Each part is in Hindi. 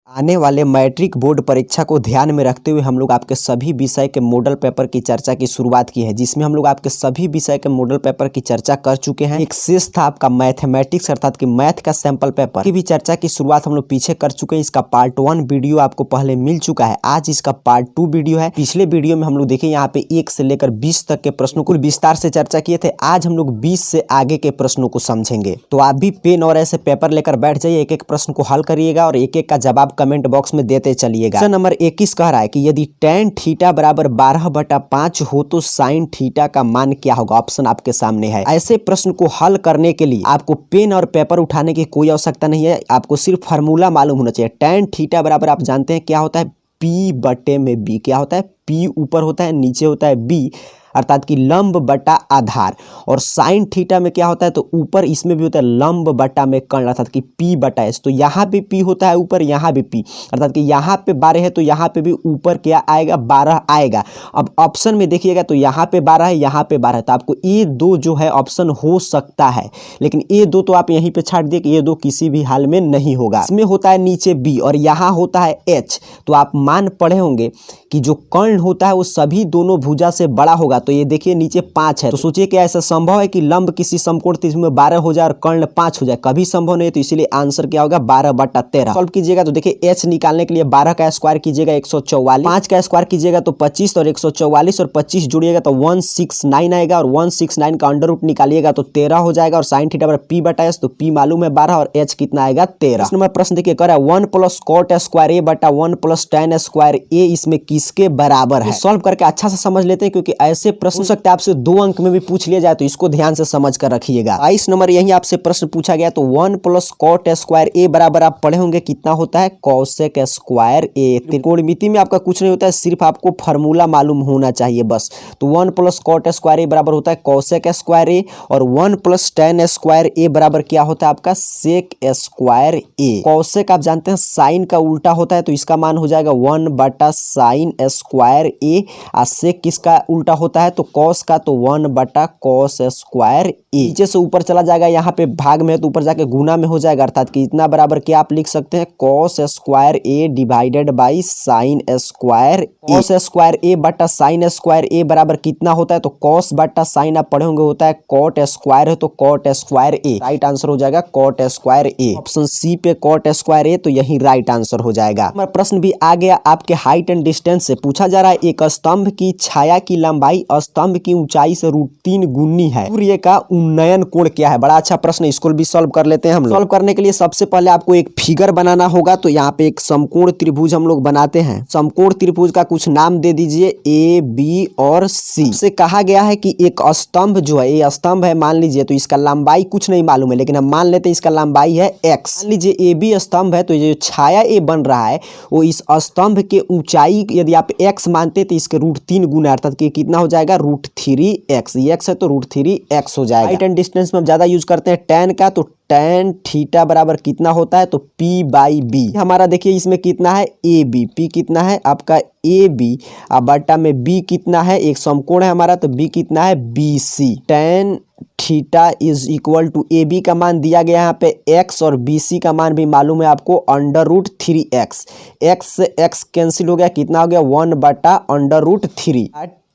आने वाले मैट्रिक बोर्ड परीक्षा को ध्यान में रखते हुए हम लोग आपके सभी विषय के मॉडल पेपर की चर्चा की शुरुआत की है, जिसमें हम लोग आपके सभी विषय के मॉडल पेपर की चर्चा कर चुके हैं। एक शेष था आपका मैथमेटिक्स अर्थात कि मैथ का सैंपल पेपर की भी चर्चा की शुरुआत हम लोग पीछे कर चुके हैं। इसका पार्ट 1 वीडियो आपको पहले मिल चुका है, आज इसका पार्ट 2 वीडियो है। पिछले वीडियो में हम लोग देखें यहाँ पे 1 से लेकर 20 तक के प्रश्नों को विस्तार से चर्चा किए थे। आज हम लोग 20 से आगे के प्रश्नों को समझेंगे, तो आप भी पेन और ऐसे पेपर लेकर बैठ जाइए, एक एक प्रश्न को हल करिएगा और एक एक का जवाब कमेंट बॉक्स में देते चलिएगा। प्रश्न नंबर 21 कह रहा है कि यदि tan थीटा बराबर 12/5 हो तो sin थीटा का मान क्या होगा। ऑप्शन आपके सामने है। ऐसे प्रश्न को हल करने के लिए आपको पेन और पेपर उठाने की कोई आवश्यकता नहीं है, आपको सिर्फ फार्मूला मालूम होना चाहिए। tan थीटा बराबर आप जानते हैं क्या होता है, P/b। क्या होता है, P ऊपर होता है, नीचे होता है B अर्थात कि लंब बटा आधार। और साइन थीटा में क्या होता है, तो ऊपर इसमें भी होता है लंब बटा में कर्ण अर्थात कि P/S। तो यहाँ पे P होता है ऊपर, यहाँ भी P अर्थात कि यहाँ पे 12 है तो यहाँ पे भी ऊपर क्या आएगा, 12 आएगा। अब ऑप्शन में देखिएगा तो यहाँ पे 12 है, यहाँ पे 12 है, तो आपको ये दो जो है ऑप्शन हो सकता है, लेकिन ये दो तो आप यहीं पे छाट दिए कि ये दो किसी भी हाल में नहीं होगा। इसमें होता है नीचे B और यहाँ होता है H। तो आप मान पढ़े होंगे कि जो कर्ण होता है वो सभी दोनों भुजा से बड़ा होगा। तो ये देखिए नीचे 5 है, तो सोचिए कि ऐसा संभव है कि लंब किसी समकोण त्रिभुज में 12 हो जाए और कर्ण 5 हो जाए, कभी संभव नहीं है। तो इसीलिए आंसर क्या होगा, 12/13। सॉल्व कीजिएगा तो देखिए H निकालने के लिए 12 का स्क्वायर कीजिएगा 144, 5 का स्क्वायर कीजिएगा तो 25 और 144 और 25 जुड़िएगा तो 169 आएगा और 169 का अंडर रूट निकालिएगा तो 13 हो जाएगा। और साइन थीटा बराबर P/S, तो P मालूम है 12 और H कितना आएगा 13। नंबर प्रश्न देखिए कह रहा है 1 + cot स्क्वायर A बटा 1 + tan स्क्वायर A इसमें किसके बराबर है। सॉल्व करके अच्छा से समझ लेते हैं, क्योंकि ऐसे प्रश्न हो सकता है आपसे 2 अंक में भी पूछ लिया जाए, तो इसको ध्यान से समझ कर रखिएगा। 22 नंबर यही आपसे प्रश्न पूछा गया, तो 1 + cot स्क्वायर A बराबर आप पढ़े होंगे कितना होता है, cosec स्क्वायर A। त्रिकोणमिति में आपका कुछ नहीं होता है, सिर्फ आपको फार्मूला मालूम होना चाहिए बस। तो 1 + cot स्क्वायर A बराबर होता है cosec स्क्वायर A और 1 + tan स्क्वायर A बराबर क्या होता है आपका sec स्क्वायर A। cosec आप जानते हैं साइन का उल्टा होता है, तो इसका मान हो जाएगा 1/sin स्क्वायर A। और sec किसका उल्टा होता है, तो cos का, तो 1/cos स्क्वायर A। नीचे से ऊपर चला जाएगा, यहाँ पे भाग में है तो ऊपर जाके गुना में हो जाएगा, अर्थात कि इतना बराबर क्या आप लिख सकते हैं, cos square A divided by sine square A। cos square A बटा साइन स्क्वायर A बराबर कितना होता है, तो cos बटा साइन आप पढ़े होंगे होता है cot स्क्वायर है, तो cot square A। Right answer हो जाएगा cot square A। Option C पे cot स्क्वायर A, तो यही राइट आंसर हो जाएगा। हमारा प्रश्न भी आ गया आपके हाइट एंड डिस्टेंस से। पूछा जा रहा है एक स्तंभ की छाया की लंबाई स्तंभ की ऊंचाई से √3 गुनी है, सूर्य का उन्नयन कोण क्या है। बड़ा अच्छा प्रश्न, इसको भी सॉल्व कर लेते हैं हम लोग। सॉल्व करने के लिए सबसे पहले आपको एक फिगर बनाना होगा, तो यहाँ पे एक समकोण त्रिभुज हम लोग बनाते हैं। समकोण त्रिभुज का कुछ नाम दे दीजिए A, B और C। से कहा गया है कि एक स्तंभ जो है, ये स्तंभ है मान लीजिए, तो इसका लंबाई कुछ नहीं मालूम है, लेकिन हम मान लेते हैं इसका लंबाई है x। मान लीजिए AB स्तंभ है, तो ये जो छाया A बन रहा है वो इस स्तंभ के ऊंचाई यदि आप x मानते तो इसके √3 गुना, अर्थात कि कितना हो जाएगा √3x। ये x है तो √3x हो जाएगा। हाइट एंड डिस्टेंस में हम ज्यादा यूज करते हैं tan का, तो tan थीटा बराबर कितना होता है, तो P/B। हमारा देखिए इसमें कितना है AB, P कितना है आपका AB और बटा में B कितना है, एक समकोण है हमारा, तो B कितना है BC। tan theta is equal to AB का मान दिया गया यहाँ पे x और BC का मान भी मालूम है आपको √3x। x से x कैंसिल हो गया, कितना हो गया 1/√3।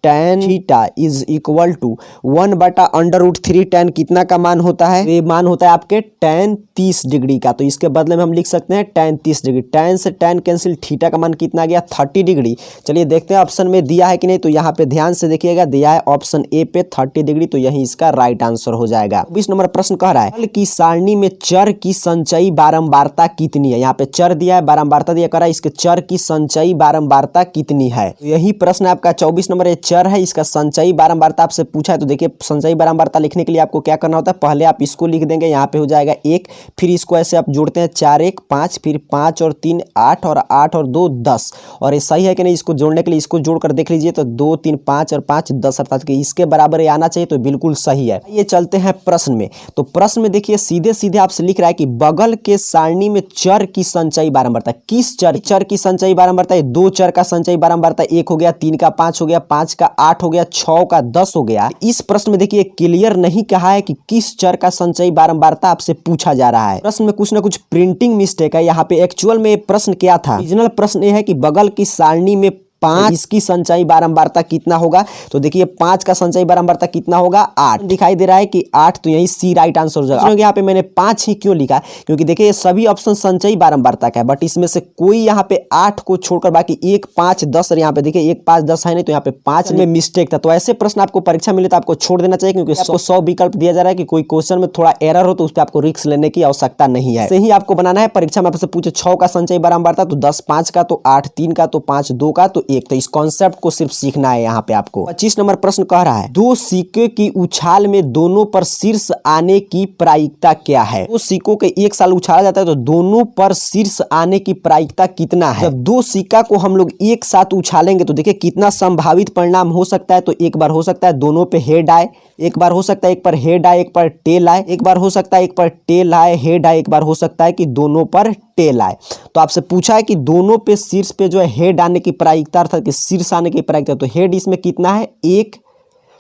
tan theta is equal to 1/√3 tan कितना का मान होता है, ये मान होता है आपके tan 30 डिग्री का। तो इसके बदले में हम लिख सकते हैं tan 30 डिग्री। tan से tan कैंसिल, थीटा का मान कितना गया 30 डिग्री। चलिए देखते हैं ऑप्शन में दिया है कि नहीं, तो यहाँ पे ध्यान से देखिएगा, दिया है ऑप्शन ए पे 30 डिग्री, तो यही इसका राइट आंसर हो जाएगा। 20 नंबर प्रश्न कह रहा है फल की सारणी में चर की संचयी बारंबारता कितनी है। यहाँ पे चर दिया है, बारंबारता दिया, कह रहा है इसके चर की संचयी बारंबारता कितनी है। तो यही प्रश्न आपका 24 नंबर चर है, इसका संचयी बारंबारता आपसे पूछा है। तो देखिए संचयी बारंबारता लिखने के लिए आपको क्या करना होता है, पहले आप इसको लिख देंगे, यहाँ पे हो जाएगा 1, फिर इसको ऐसे आप जोड़ते हैं 4 1 5, फिर 5 और 3 8 और 8 और 2 10। और ये सही है कि नहीं, इसको जोड़ने के लिए इसको जोड़कर देख लीजिए, तो 2 3 5 और 5 10 अर्थात कि इसके बराबर ये आना चाहिए, तो बिल्कुल सही है। ये चलते हैं प्रश्न में। तो प्रश्न में देखिए सीधे सीधे आपसे लिख रहा है कि बगल के सारणी में चर की संचयी बारंबारता, किस चर की संचयी बारंबारता, 2 चर का संचयी बारंबारता, 1 हो गया, 3 का 5 हो गया, 5 का 8 हो गया, 6 का 10 हो गया। इस प्रश्न में देखिए क्लियर नहीं कहा है कि किस चर का संचयी बारंबारता आपसे पूछा जा रहा है। प्रश्न में कुछ ना कुछ प्रिंटिंग मिस्टेक है। यहाँ पे एक्चुअल में प्रश्न क्या था, ओरिजिनल प्रश्न ये है कि बगल की सारणी में 5 इसकी संचयी बारंबारता कितना होगा। तो देखिए 5 का संचयी बारंबारता कितना होगा, 8 दिखाई दे रहा है कि 8, तो यही सी राइट आंसर हो जाएगा। यहाँ पे मैंने 5 ही क्यों लिखा, क्योंकि देखिए ये सभी ऑप्शन संचयी बारंबारता का है, बट इसमें से कोई यहाँ पे 8 को छोड़कर बाकी 1, 5, 10 यहाँ पे देखिए 1, 5, 10 है नहीं, तो यहाँ पे 5 में मिस्टेक था। तो ऐसे प्रश्न आपको परीक्षा मिले तो आपको छोड़ देना चाहिए, क्योंकि आपको 100 विकल्प दिया जा रहा है कि कोई क्वेश्चन में थोड़ा एरर हो तो उस पर आपको रिस्क लेने की आवश्यकता नहीं है। सही आपको बनाना है। परीक्षा में आपसे पूछे 6 का संचयी बारंबारता, तो 10 5 का, तो 8 3 का, तो 5 2 का, तो 1। तो इस कॉन्सेप्ट को सिर्फ सीखना है। यहाँ पे आपको 25 नंबर प्रश्न कह रहा है, दो सिक्के की उछाल में दोनों पर शीर्ष आने की प्रायिकता क्या है। दो सिक्कों के एक साल उछाला जाता है तो दोनों पर शीर्ष आने की प्रायिकता कितना है। जब दो सिक्का को हम लोग एक साथ उछालेंगे तो देखिए कितना संभावित परिणाम हो सकता है। तो एक बार हो सकता है दोनों पे हेड आए, एक बार हो सकता है एक पर हेड आए, एक पर टेल आए, एक बार हो सकता है एक पर टेल आए हेड आए, एक बार हो सकता है कि दोनों पर टेल आए। तो आपसे पूछा है कि दोनों पे शीर्ष पे जो है हेड आने की प्रायिकता, अर्थात कि शीर्ष आने की प्रायिकता, तो हेड इसमें कितना है, 1।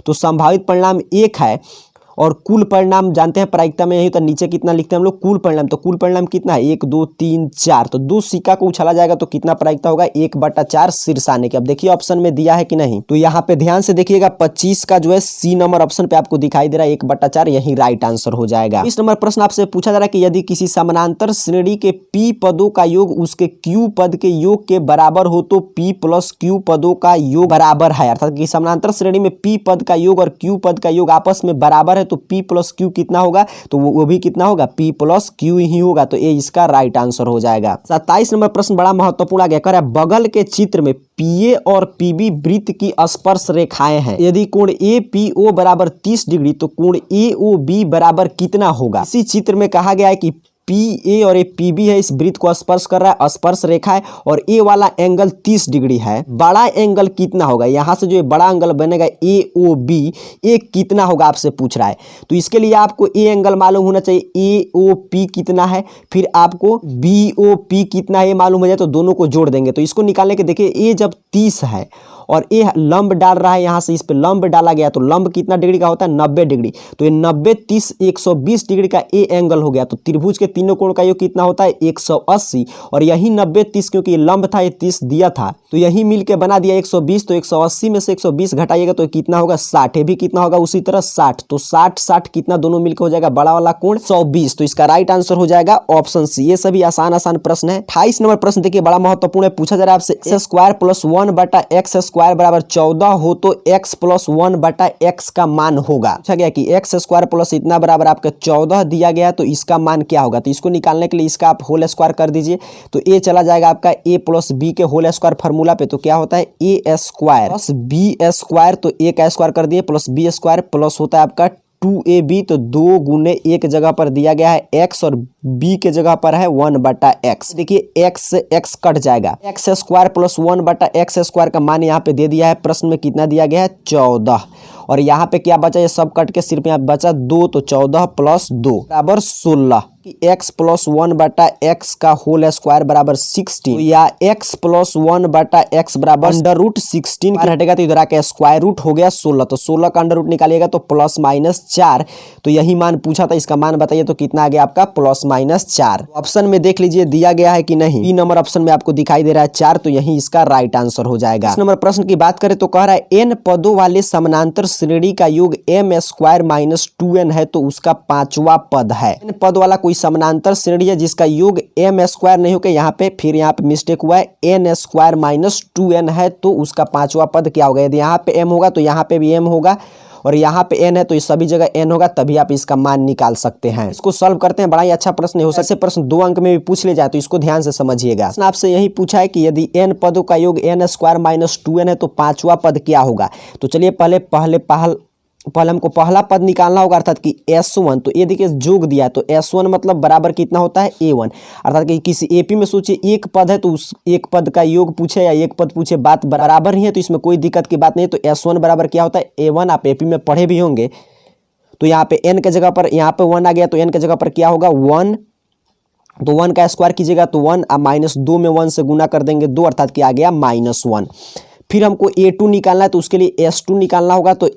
तो संभावित परिणाम 1 है। और कुल परिणाम जानते हैं प्रायिकता में यही, तो नीचे कितना लिखते हैं हम लोग, कुल परिणाम। तो कुल परिणाम कितना है, 1 2 3 4। तो दो सिक्का को उछाला जाएगा तो कितना प्रायिकता होगा, 1/4 शीर्ष आने की। अब देखिए ऑप्शन में दिया है कि नहीं, तो यहाँ पे ध्यान से देखिएगा 25 का जो है सी नंबर ऑप्शन पे आपको दिखाई दे रहा है 1/4, यही राइट आंसर हो जाएगा। इस नंबर प्रश्न आपसे पूछा जा रहा है कि यदि किसी समानांतर श्रेणी के पी पदों का योग उसके क्यू पद के योग के बराबर हो तो पी प्लस क्यू पदों का योग बराबर है। अर्थात कि समानांतर श्रेणी में पी पद का योग और क्यू पद का योग आपस में बराबर है, तो पी प्लस क्यू कितना होगा, तो वो भी कितना होगा, पी प्लस क्यू ही होगा। तो ये इसका राइट आंसर हो जाएगा। 27 नंबर प्रश्न बड़ा महत्वपूर्ण आ गया, कह रहा है बगल के चित्र में पीए और पीबी वृत्त की स्पर्श रेखाएं हैं। यदि कोण ए पी ओ बराबर 30 डिग्री तो कोण ए ओ बी बराबर कितना होगा। इसी चित्र में कहा गया है कि पी ए और ए पी बी है, इस वृत्त को स्पर्श कर रहा है, स्पर्श रेखा है, और ए वाला एंगल 30 डिग्री है। बड़ा एंगल कितना होगा, यहाँ से जो बड़ा एंगल बनेगा ए ओ बी, ए कितना होगा आपसे पूछ रहा है। तो इसके लिए आपको ए एंगल मालूम होना चाहिए, ए ओ पी कितना है, फिर आपको बी ओ पी कितना है ये मालूम हो जाए तो दोनों को जोड़ देंगे। तो इसको निकालने के देखिए ए जब 30 है और ये लंब डाल रहा है, यहाँ से इस पे लंब डाला गया, तो लंब कितना डिग्री का होता है, 90 डिग्री। तो ये 90 30 120 डिग्री का ए एंगल हो गया। तो त्रिभुज के तीनों कोण का योग कितना होता है, 180, और यही 90 30 क्योंकि ये लंब था, ये 30 दिया था, तो यही मिलके बना दिया 120। तो 180 में से 120 घटाइएगा तो कितना होगा, 60। भी कितना होगा उसी तरह 60। तो 60 60 कितना दोनों मिलकर हो जाएगा, बड़ा वाला कोण 120। तो इसका राइट आंसर हो जाएगा ऑप्शन सी। ये सभी आसान आसान प्रश्न है। 28 नंबर प्रश्न देखिए बड़ा महत्वपूर्ण है, पूछा जा रहा है आपसे x square plus 1/x square बराबर 14 हो तो x प्लस 1/x का मान होगा। पूछा गया कि x स्क्वायर प्लस इतना बराबर आपका 14 दिया गया, तो इसका मान क्या होगा। तो इसको निकालने के लिए इसका आप होल स्क्वायर कर दीजिए, तो a चला जाएगा आपका a प्लस b के होल स्क्वायर फार्मूला पे, तो क्या होता है a square plus b square, तो a का स्क्वायर कर दिए प्लस b स्क्वायर प्लस होता है आपका 2ab, तो 2 गुने एक जगह पर दिया गया है x और b के जगह पर है 1/x। देखिए x से x कट जाएगा, x square plus 1/x square का मान यहाँ पे दे दिया है। प्रश्न में कितना दिया गया है, 14, और यहाँ पे क्या बचा, ये सब कट के सिर्फ यहाँ बचा 2, तो 14 प्लस 2 बराबर 16 कि x प्लस 1/x का होल स्क्वायर बराबर 16, या x प्लस 1/x बराबर √16 हटेगा तो इधर आके स्क्वायर रूट हो गया 16, तो 16 का अंडर रूट निकालिएगा तो प्लस माइनस 4। तो यही मान पूछा था, इसका मान बताइए तो कितना आ गया आपका, प्लस माइनस 4। ऑप्शन में देख लीजिए दिया गया है कि नहीं, बी नंबर ऑप्शन में आपको दिखाई दे रहा है 4, तो यही इसका राइट आंसर हो जाएगा। इस नंबर प्रश्न की बात करें तो कह रहा है n पदों वाले समानांतर श्रेणी का योग m स्क्वायर माइनस 2n है तो उसका 5वां पद है। n पद वाला कोई समानांतर श्रेणी है जिसका योग m स्क्वायर नहीं होकर यहाँ पे फिर यहाँ पे मिस्टेक हुआ है, n स्क्वायर माइनस 2n है तो उसका 5वां पद क्या होगा। यदि यहाँ पे m होगा तो यहाँ पे भी m होगा, और यहाँ पे n है तो इस सभी जगह n होगा, तभी आप इसका मान निकाल सकते हैं। इसको सॉल्व करते हैं, बड़ा ही अच्छा प्रश्न हो सकता है प्रश्न 2 अंक में भी पूछ ले जाए, तो इसको ध्यान से समझिएगा। आपसे यही पूछा है कि यदि n पदों का योग n स्क्वायर माइनस 2n है तो 5वां पद क्या होगा। तो चलिए पहले हमको पहला पद निकालना होगा, अर्थात कि S1। तो ये देखिए जोग दिया है, तो S1 मतलब बराबर कितना होता है A1, अर्थात कि किसी AP में सोचिए एक पद है तो उस एक पद का योग पूछे या एक पद पूछे, बात बराबर ही है तो इसमें कोई दिक्कत की बात नहीं। तो S1 बराबर क्या होता है A1, आप AP में पढ़े भी होंगे। तो यहाँ पे n के जगह पर यहाँ पे 1 आ गया, तो n के जगह पर क्या होगा 1, तो 1 का स्क्वायर कीजिएगा तो 1, अब -2 में 1 से गुना कर देंगे 2, अर्थात कि आ गया -1। फिर हमको A2 निकालना है, तो उसके लिए S2 निकालना होगा। तो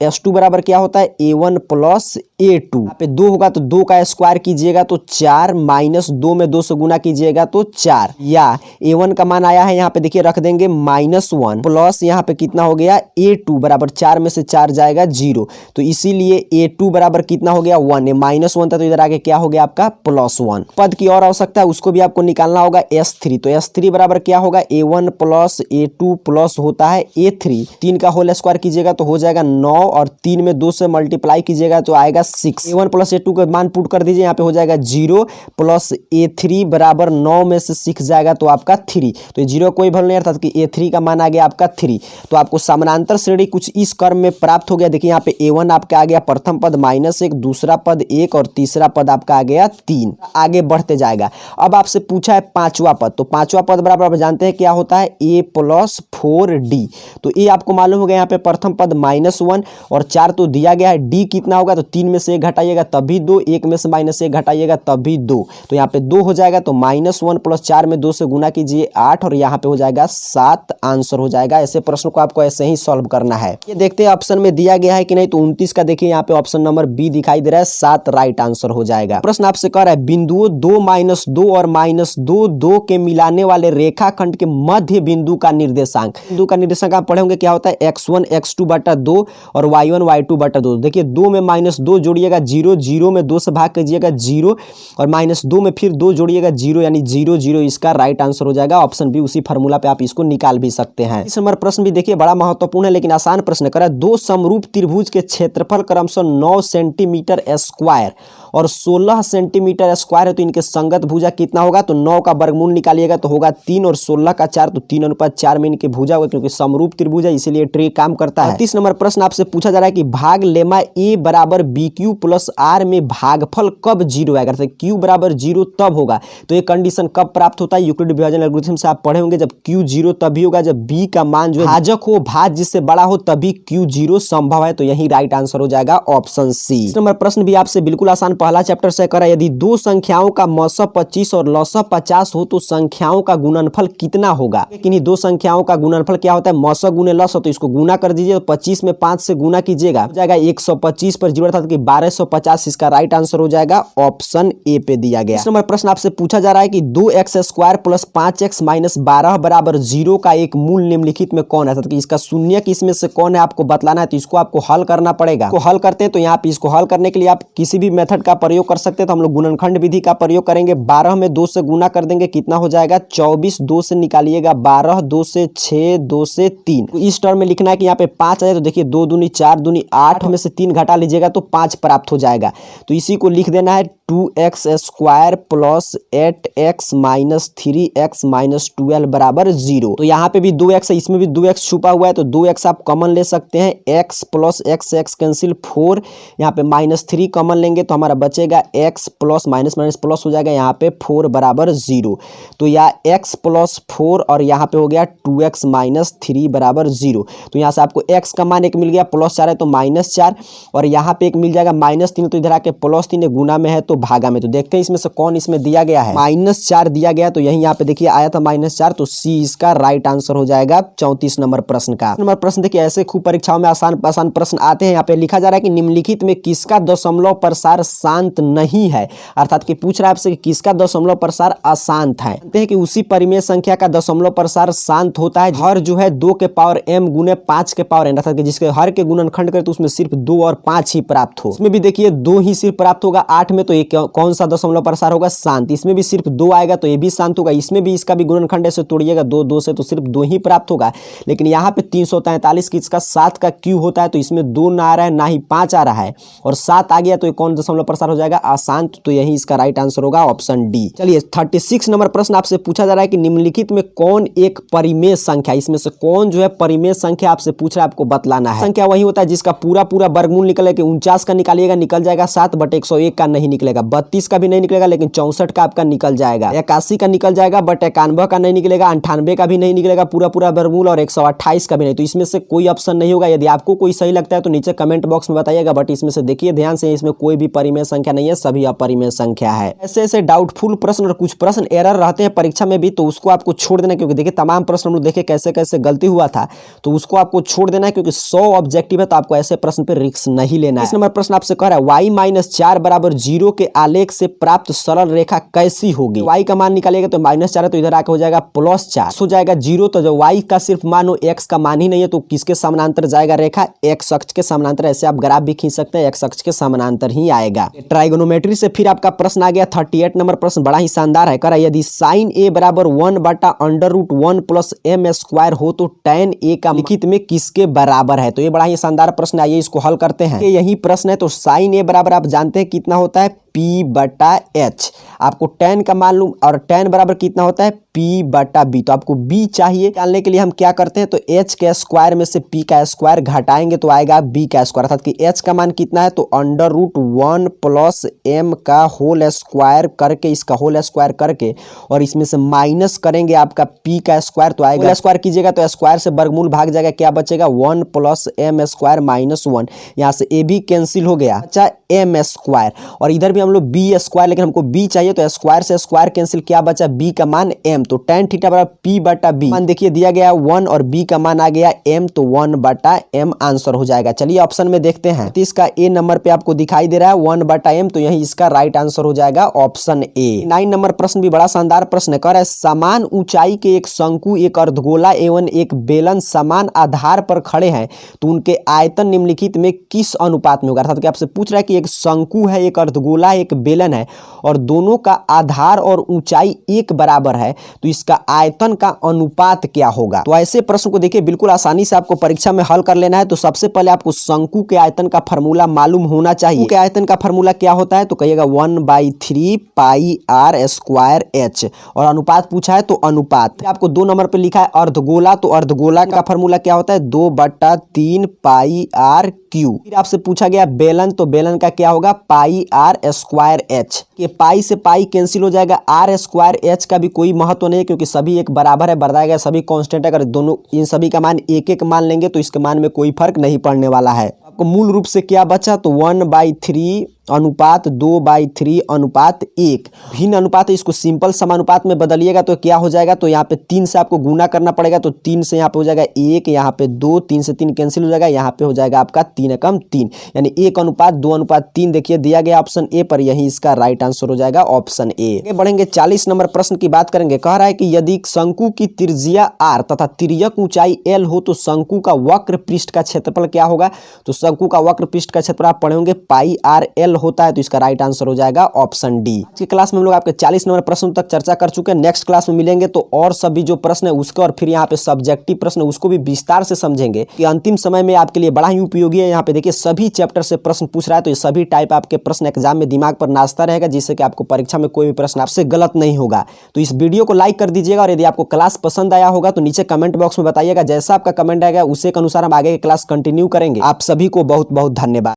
S2 बराबर क्या होता है A1 प्लस A2। यहाँ पे 2 होगा तो 2 का स्क्वायर कीजिएगा तो 4, माइनस 2 में 2 से गुना कीजिएगा तो 4, या A1 का मान आया है यहाँ पे देखिए रख देंगे -1 प्लस यहाँ पे कितना हो गया A2 बराबर 4 में से 4 जाएगा 0, तो इसीलिए A2 बराबर कितना हो गया 1। ये -1 था तो इधर आगे क्या हो गया आपका +1। पद की और आवश्यकता है उसको भी आपको निकालना होगा S3, तो S3 बराबर क्या होगा A1 प्लस A2 प्लस होता है A3, 3 का होल स्क्वायर कीजिएगा तो हो जाएगा 9 और 3 में 2 से मल्टीप्लाई कीजिएगा तो आएगा 6। A1 प्लस A2 का मान पुट कर दीजिए, यहाँ पे हो जाएगा 0 प्लस A3 बराबर 9 में से 6 जाएगा तो आपका 3, तो ये 0 कोई वैल्यू नहीं अर्थात कि A3 का मान आ गया आपका 3। तो आपको समानांतर श्रेणी कुछ इस क्रम में प्राप्त हो गया। देखिए यहाँ पे A1 आपका आ गया प्रथम पद -1, दूसरा पद 1 और तीसरा पद आपका आ गया 3। आगे बढ़ते जाएगा। अब आपसे पूछा है पांचवा पद, तो पांचवा पद बराबर आप जानते हैं क्या होता है A प्लस 4D। तो ये आपको मालूम हो गया यहाँ पे प्रथम पद -1 और 4 तो दिया गया है, D कितना होगा तो 3 में से 1 घटाइएगा तब भी 2, 1 में से -1 घटाइएगा तब भी 2, तो यहाँ पे 2 हो जाएगा। तो -1 प्लस 4 में 2 से गुना कीजिए 8 और यहाँ पे हो जाएगा 7 आंसर हो जाएगा। ऐसे प्रश्न को आपको ऐसे ही सॉल्व करना है। ये देखते हैं ऑप्शन में दिया गया है कि नहीं, तो 29 का देखिए यहाँ पे ऑप्शन नंबर बी दिखाई दे रहा है, 7 राइट आंसर हो जाएगा। प्रश्न आपसे कह रहा है बिंदुओं 2 -2 और -2 2 के मिलाने वाले रेखाखंड के मध्य बिंदु का निर्देशांक। बिंदु का निर्देशांक आप पढ़े होंगे क्या होता है x1 x2 बटा 2 और y1 y2 बटा 2। देखिए 2 में -2 जोड़िएगा 0, 0 में 2 से भाग कीजिएगा 0 और -2 में फिर 2 जोड़िएगा 0, यानी 0 0 इसका राइट आंसर हो जाएगा। ऑप्शन बी उसी फार्मूला पे आप इसको निकाल भी सकते हैं। इस नंबर प्रश्न भी देखिए बड़ा महत्वपूर्ण है लेकिन आसान प्रश्न करा। दो समरूप त्रिभुज के क्षेत्रफल क्रमशः 9 सेंटीमीटर स्क्वायर और 16 सेंटीमीटर स्क्वायर है, तो इनके संगत भुजा कितना होगा, तो 9 का वर्गमूल निकालिएगा तो होगा 3 और 16 का 4, तो 3:4 में इनके भुजा होगा क्योंकि समरूप त्रिभुज है इसीलिए ट्री काम करता है। 30 नंबर प्रश्न आपसे पूछा जा रहा है कि भाग लेमा ए बराबर BQ प्लस R में भागफल कब 0 आएगा, अर्थात Q बराबर 0 तब होगा। तो ये कंडीशन कब प्राप्त होता है, यूक्लिड विभाजन एल्गोरिथम से आप पढ़े होंगे। जब Q 0 तभी होगा जब B का मान जो है भाजक हो, भाज्य जिससे बड़ा हो, तभी Q 0 संभव है। तो यही राइट आंसर हो जाएगा ऑप्शन सी। इस नंबर प्रश्न भी आपसे बिल्कुल आसान पहला चैप्टर से करा। यदि दो संख्याओं का मौसा 25 और लौसा 50 हो तो संख्याओं का गुणनफल कितना होगा। लेकिन दो संख्याओं का गुणनफल क्या होता है, मौसा गुने लौसा, तो इसको गुना कर दीजिए। तो 25 में 5 से गुना कीजिएगा हो जाएगा 125 पर 0 अर्थात कि 1250। इसका राइट आंसर हो जाएगा ऑप्शन ए पे दिया गया। इस नंबर प्रश्न आपसे पूछा जा रहा है कि 2x² प्लस 5x माइनस 12 बराबर 0 का एक मूल निम्नलिखित में कौन है, अर्थात कि इसका शून्य इसमें से कौन है आपको बतलाना है। तो इसको आपको हल करना पड़ेगा। इसको हल करते हैं तो यहाँ पे इसको हल करने के लिए आप किसी भी मेथड का प्रयोग कर सकते हैं। तो हम लोग गुणनखंड विधि का प्रयोग करेंगे। 12 में 2 से गुना कर देंगे, कितना हो जाएगा 24, 2 से निकालिएगा 12, 2 से 6, 2 से 3। तो इस टर्म में लिखना है कि यहाँ पे 5 आ जाए, तो देखिए 2 दूनी 4 दूनी 8 में से 3 घटा लीजिएगा तो 5 प्राप्त हो जाएगा। तो इसी को लिख देना है 2x² plus 8x minus 3x minus 12 बराबर 0। तो यहाँ पे भी 2x है, इसमें भी 2x छुपा हुआ है, तो 2x आप कॉमन ले सकते हैं। x प्लस x कैंसिल 4, यहाँ पे -3 कॉमन लेंगे तो हमारा बचेगा x plus minus minus plus हो जाएगा, यहाँ पे 4 बराबर 0। तो यह x प्लस 4 और यहाँ पे हो गया 2x माइनस 3 बराबर 0। तो यहाँ से आपको x का मान एक मिल गया, +4 है तो -4 और यहाँ पे एक मिल जाएगा -3, तो इधर आके +3 गुना में है तो भागा में। तो देखते हैं इसमें से कौन इसमें दिया गया है, -4 दिया गया। तो यही यहाँ पे देखिए आया था -4, तो सी इसका राइट आंसर हो जाएगा 34 नंबर प्रश्न का। नंबर प्रश्न देखिए ऐसे खूब परीक्षाओं में आसान प्रश्न आते हैं। यहाँ पे लिखा जा रहा है कि निम्नलिखित में किसका दशमलव प्रसार शांत नहीं है, अर्थात कि पूछ रहा है आपसे कि किसका दशमलव प्रसार अशांत है। जानते हैं कि उसी परिमेय संख्या का दशमलव प्रसार शांत होता है हर जो है 2 के पावर m गुने 5 के पावर n, अर्थात कि जिसके हर के गुणनखंड करें तो उसमें सिर्फ 2 और 5 ही प्राप्त हो। इसमें भी देखिए 2 ही सिर्फ प्राप्त होगा 8 में, तो ये कौन सा दशमलव प्रसार होगा, शांत। इसमें भी सिर्फ 2 आएगा तो ये भी शांत होगा। इसमें भी इसका भी गुणनखंड ऐसे तोड़िएगा 2 2 से, तो सिर्फ 2 ही प्राप्त होगा। लेकिन यहाँ पे 343 की इसका 7 का क्यू होता है, तो इसमें 2 ना आ रहा है ना ही 5 आ रहा है और 7 आ गया, तो ये कौन दशमलव प्रसार हो जाएगा, अशांत। तो यही इसका राइट आंसर होगा ऑप्शन डी। चलिए 36 नंबर प्रश्न आपसे पूछा जा रहा है कि निम्नलिखित में कौन एक परिमेय संख्या, इसमें से कौन जो है परिमेय संख्या आपसे पूछ रहा है, आपको बतलाना है। संख्या वही होता है जिसका पूरा वर्गमूल निकले कि 49 का निकालिएगा निकल जाएगा 7/101 का नहीं निकलेगा, 32 का भी नहीं निकलेगा लेकिन 64 का आपका निकल जाएगा, 81 का निकल जाएगा बट 91 का नहीं निकलेगा, 98 का भी नहीं निकलेगा पूरा वर्गमूल और 128 का भी नहीं। तो इसमें से कोई ऑप्शन नहीं होगा। यदि आपको कोई सही लगता है तो नीचे कमेंट बॉक्स में बताइएगा, बट इसमें से देखिए ध्यान से इसमें कोई भी परिमेय संख्या नहीं है, सभी अपरिमेय संख्या है। ऐसे डाउटफुल प्रश्न और कुछ प्रश्न एरर रहते हैं परीक्षा में भी, तो उसको आपको छोड़ देना, क्योंकि देखिए तमाम प्रश्न हम लोग देखे कैसे कैसे गलती हुआ था, तो उसको आपको छोड़ देना है, क्योंकि 100 ऑब्जेक्टिव है तो आपको ऐसे प्रश्न पे रिस्क नहीं लेना है। इस नंबर प्रश्न आपसे कह रहा है y-4 बराबर 0 के आलेख से प्राप्त सरल रेखा कैसी होगी। y का मान निकालेगा तो -4 है तो इधर आके हो जाएगा +4, हो जाएगा 0। तो जब y का सिर्फ मान हो, x का मान ही नहीं है, तो किसके समानांतर जाएगा रेखा, x अक्ष के समानांतर। ऐसे आप ग्राफ भी खींच सकते हैं, x अक्ष के समानांतर ही आएगा। ट्राइगोनोमेट्री से फिर आपका प्रश्न आ गया 38 नंबर प्रश्न, बड़ा ही शानदार है। कह रहा है यदि sin a बराबर 1/√1 + m² हो तो tan a का लिखित में किसके बराबर है। तो ये बड़ा ही शानदार प्रश्न, आइए इसको हल करते हैं। यही प्रश्न है। तो sin a बराबर आप जानते हैं कितना होता है, P/H। आपको tan का मालूम, और tan बराबर कितना होता है, P/B। तो आपको B चाहिए, निकालने के लिए हम क्या करते हैं, तो H के स्क्वायर में से P का स्क्वायर घटाएंगे तो आएगा B का स्क्वायर, अर्थात कि H का मान कितना है, तो √1 + m का होल स्क्वायर करके, इसका होल स्क्वायर करके, और इसमें से माइनस करेंगे आपका P का स्क्वायर, तो आएगा स्क्वायर कीजिएगा तो स्क्वायर से वर्गमूल भाग जाएगा, क्या बचेगा 1 + m² - 1। यहाँ से a भी कैंसिल हो गया, बचा m²। और इधर भी हम लोग B², लेकिन हमको B चाहिए तो स्क्वायर से स्क्वायर कैंसिल, क्या बचा B का मान m। तो tan थीटा बराबर P/B, मान देखिए दिया गया 1 और B का मान आ गया m, तो 1/m आंसर हो जाएगा। चलिए ऑप्शन में देखते हैं, तो इसका A नंबर पे आपको दिखाई दे रहा है 1/m, तो यही इसका राइट आंसर हो जाएगा ऑप्शन A। 9 नंबर प्रश्न भी बड़ा शानदार प्रश्न है। कह रहा है समान ऊंचाई के एक शंकु, एक अर्धगोला एवं एक बेलन समान आधार पर खड़े हैं, तो उनके आयतन निम्नलिखित में किस अनुपात में होगा। अर्थात कि आपसे पूछ रहा है कि एक शंकु है, एक अर्धगोला, एक बेलन है, और दोनों का आधार और ऊंचाई एक बराबर है, तो इसका आयतन का अनुपात क्या होगा। तो ऐसे प्रश्न को देखिए बिल्कुल आसानी से आपको परीक्षा में हल कर लेना है। तो सबसे पहले आपको शंकु के आयतन का फार्मूला मालूम होना चाहिए। के आयतन का फार्मूला क्या होता है, तो कहिएगा 1/3 πr² h, और अनुपात पूछा है तो अनुपात। आपको 2 नंबर पे लिखा है अर्धगोला, तो अर्धगोला का फार्मूला क्या होता है, 2/3 πr3। फिर आपसे पूछा गया बेलन, तो बेलन का क्या होगा, πr² h। ये पाई से पाई कैंसिल हो जाएगा, r² h का भी कोई महत्व नहीं है, क्योंकि सभी एक बराबर है, बताया गया सभी कांस्टेंट है। अगर दोनों इन सभी का मान एक एक मान लेंगे तो इसके मान में कोई फर्क नहीं पड़ने वाला है। आपको मूल रूप से क्या बचा, तो 1/3 अनुपात 2/3 अनुपात 1। भिन्न अनुपात है, इसको सिंपल समानुपात में बदलिएगा तो क्या हो जाएगा, तो यहाँ पे 3 से आपको गुना करना पड़ेगा, तो 3 से यहाँ पे हो जाएगा 1, यहाँ पे 2, 3 से 3 कैंसिल हो जाएगा, यहाँ पे हो जाएगा आपका 3 एकम 3, यानी 1:2:3 देखिए दिया गया ऑप्शन ए पर, यही इसका राइट आंसर हो जाएगा ऑप्शन ए। आगे बढ़ेंगे 40 नंबर प्रश्न की बात करेंगे। कह रहा है कि यदि शंकु की त्रिज्या r तथा तिर्यक ऊंचाई l हो तो शंकु का वक्र पृष्ठ का क्षेत्रफल क्या होगा। तो शंकु का वक्र पृष्ठ का क्षेत्रफल आप पढ़े होंगे πr/l होता है, तो इसका राइट आंसर हो जाएगा ऑप्शन डी। आज की क्लास में हम लोग आपके 40 नंबर प्रश्न तक चर्चा कर चुके हैं। नेक्स्ट क्लास में मिलेंगे तो और सभी जो प्रश्न है उसके, और फिर यहाँ पे सब्जेक्टिव प्रश्न उसको भी विस्तार से समझेंगे, कि अंतिम समय में आपके लिए बड़ा ही उपयोगी है। यहाँ पे देखिए सभी चैप्टर से प्रश्न पूछ रहा है, तो ये सभी टाइप आपके प्रश्न एग्जाम में दिमाग पर नाचता रहेगा, जिससे कि आपको परीक्षा में कोई भी प्रश्न आपसे गलत नहीं होगा। तो इस वीडियो को लाइक कर दीजिएगा, और यदि आपको क्लास पसंद आया होगा तो नीचे कमेंट बॉक्स में बताइएगा। जैसा आपका कमेंट आएगा उसी के अनुसार हम आगे की क्लास कंटिन्यू करेंगे। आप सभी को बहुत बहुत धन्यवाद।